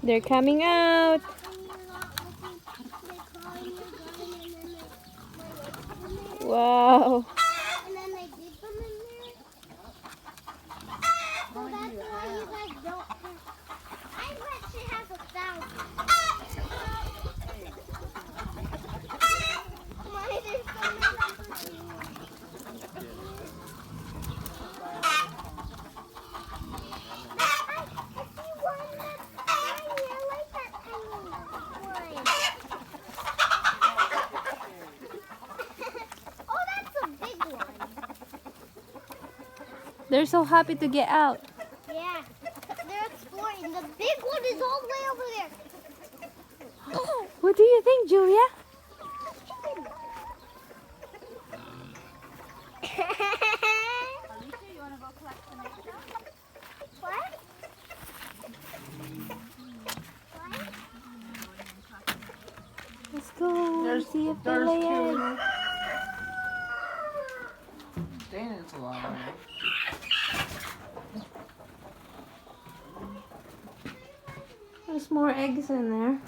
They're coming out. Wow. And then they did them in there. So that's why you guys don't have. I bet she has 1,000. Why there's so many? I see one that's tiny. I like that tiny one. Oh, that's a big one. They're so happy to get out. Yeah, they're exploring. The big one is all the way over there. What do you think, Julia? Alicia, you want to go collect some eggs? What? Let's go see if they lay eggs. Dang, it's a lot of eggs. There's more eggs in there.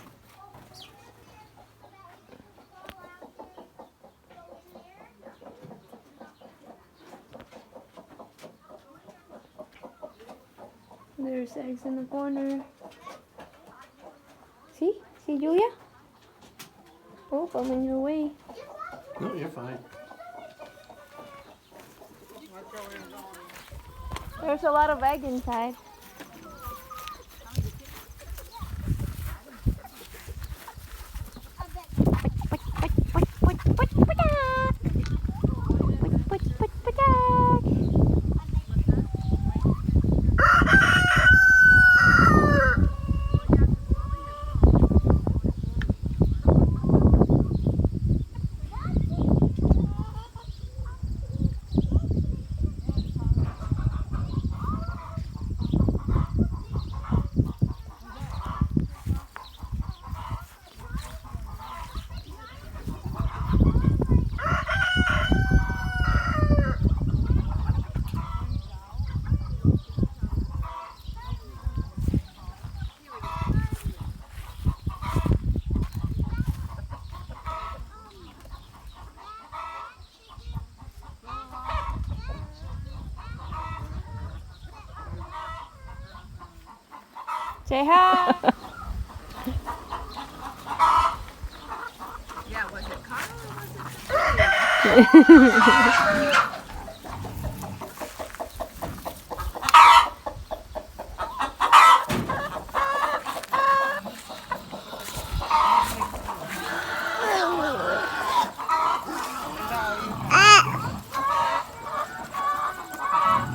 There's eggs in the corner. See? See, Julia? Oh, I'm in your way. No, you're fine. There's a lot of egg inside. Say hi. Yeah, was it Carl or was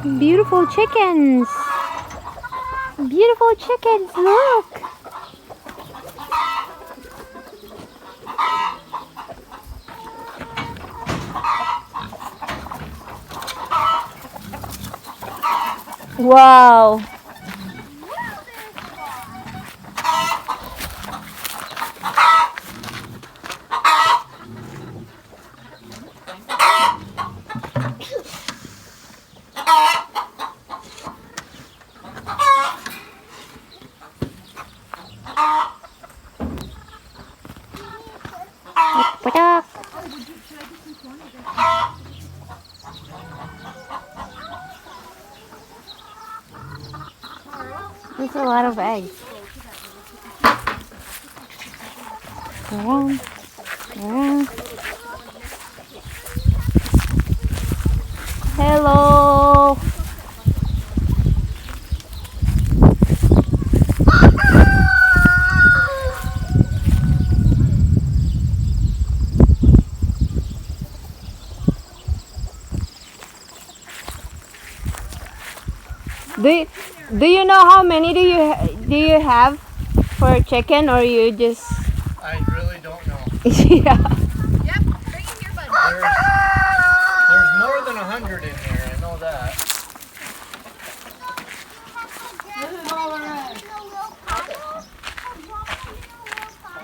it? Beautiful chickens. Beautiful chickens, look. Wow. Patak. There's a lot of eggs. Around, around. Hello. Do you know how many do you have for chicken, or you just? I really don't know. Yeah. Yep, bring him here, bud. There's more than 100 in here, I know that.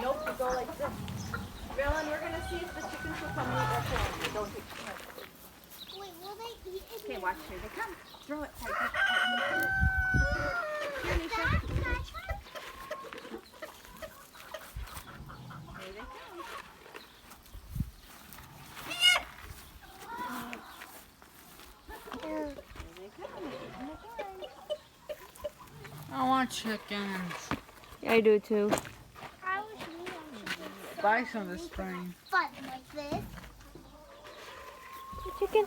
Nope, you go like this. Rylan, we're going to see if the chickens will come and eat our plant. Don't take too much. Wait, will they eat it? Okay, watch, here they come. Throw it. Here, Nisha. chickens. I do too. I wish we had chickens. Buy some this spring. Fun like this. The chicken.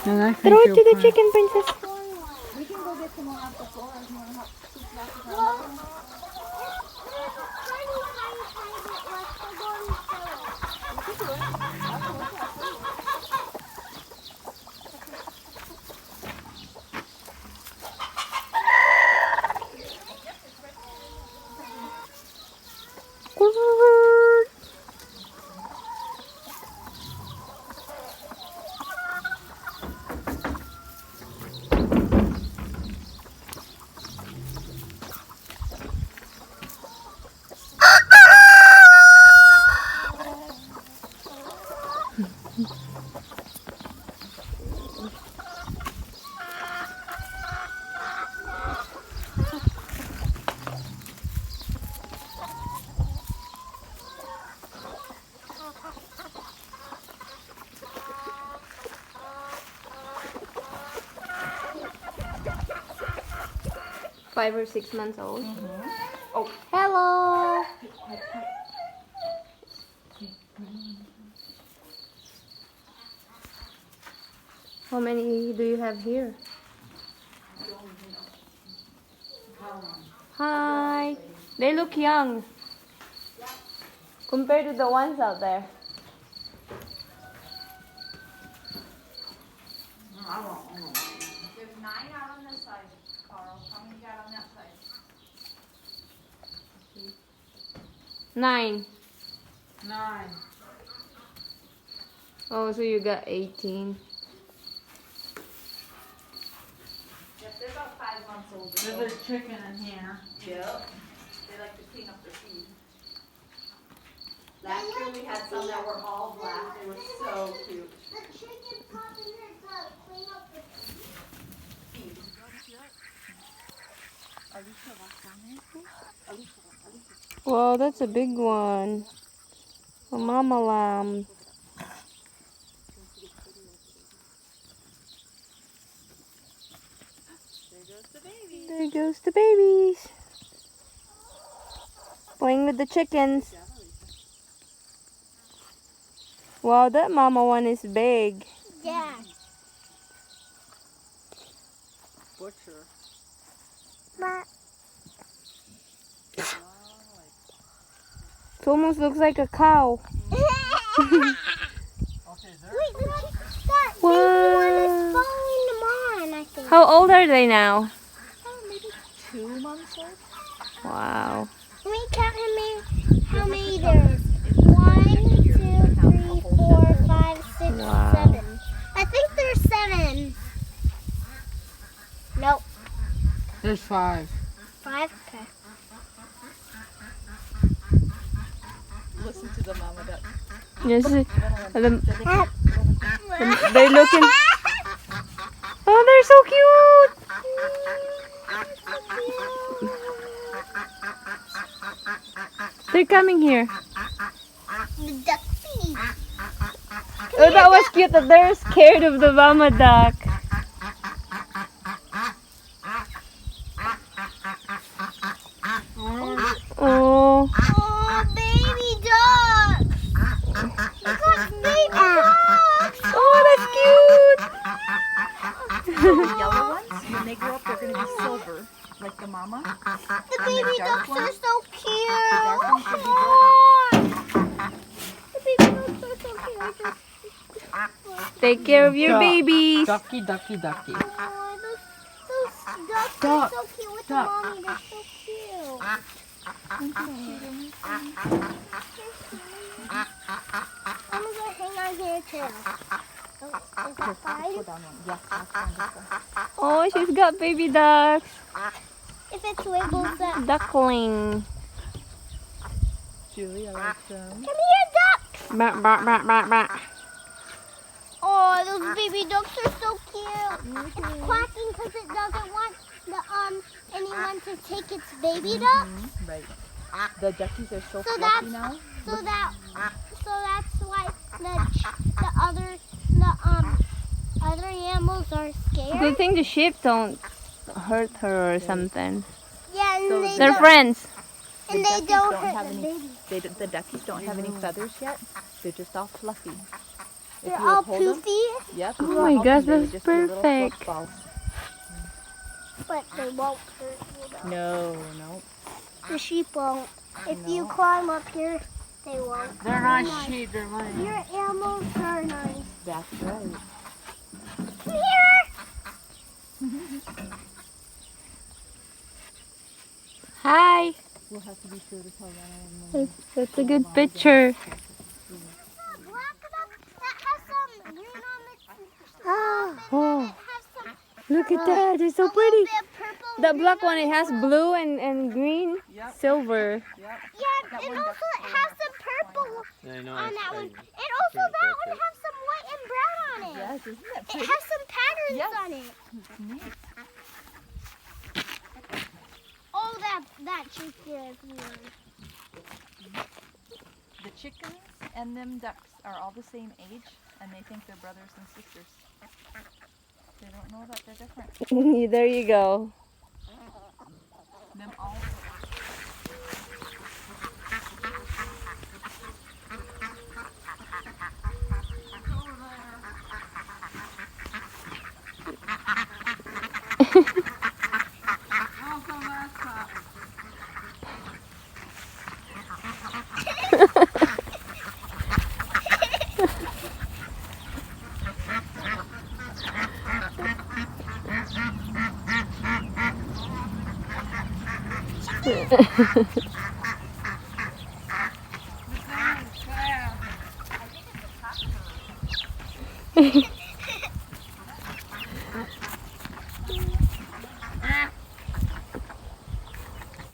And I Throw it to the chicken, princess. We can go get some more off the floor if you want to help scoop it off the Well, ground. there's a tiny bit left. We're going to sell it. You can do it. Absolutely, absolutely. Five or 6 months old. Oh. Hello. How many do you have here? Hi. They look young compared to the ones out there. There's 9 out on this side, Carl. How many you got on that side? 9. 9. Oh, so you got 18. Yep, they're about 5 months old. There's a chicken in here. Yep. They like to clean up their feed. Last year we had some that were all black. They were so cute. The chicken pop in here to clean up the Feed. Wow, that's a big one. A mama lamb. There goes the babies. Playing with the chickens. Wow, that mama one is big. Yeah. Butcher. But It almost looks like a cow. Okay, there. wait, that baby Wow. one is following them on, I think. How old are they now? Maybe 2 months old. Wow. Let me count how many there is. 1, 2, 3, 4, 5, 6, Wow. 7. I think there's 7. Nope. There's 5. 5? Okay. Listen to the mama duck. Yes, they're looking. Oh, they're so cute. They're coming here. The duck feet. Oh, that was cute that they're scared of the mama duck. Oh. Oh, baby ducks. Look at baby ducks. Oh, that's The yellow ones, when they grow up, they're going to be silver, like the mama. The baby dark ducks are ones? so cute. The dark ones should be black. The baby ducks are so cute. cute. Take care of your Duck. babies. Ducky, ducky, ducky. Oh, those ducks Duck. are so cute with Duck. the mommy. They're so cute. I'm gonna hang on here too. Oh, is that 5? Put down one. Yes, that's wonderful. Oh, she's got baby ducks. If it's labeled that. Duckling. Julia likes them. Come here, ducks! Bah, bah, bah, bah, bah. Oh, those baby ducks are so cute. It's quacking because it doesn't want anyone to take its baby duck. Right. The duckies are so So fluffy that's now. so that's why the other animals are Good scared. thing the sheep don't hurt her or something. Yeah, and So they They're don't, friends. and the they duckies don't don't hurt have the any- baby. the duckies don't have any feathers yet. They're just all fluffy. If They're you all hold them, poofy, yep. Oh if you my hold gosh, them, they that's just be little fluff perfect. balls. but they won't hurt you. Though. No. The sheep won't. If you climb up here, they won't. They're not sheep, they're mine. Your animals are nice. That's right. Come here. Hi. We'll have to be sure to tell them. That's a good picture. Black that has some green on it. Oh, It has some look at that. It's so a pretty. little bit purple. The black one, it has blue and green, Yep. silver. Yep. Yeah, and also it has some purple I know, on it's that one. crazy. And also that one has some white and brown on it. Yes, isn't that It pretty? has some patterns Yes. on it. Oh, that chicken is weird. The chickens and them ducks are all the same age, and they think they're brothers and sisters. They don't know that they're different. There you go. Them all.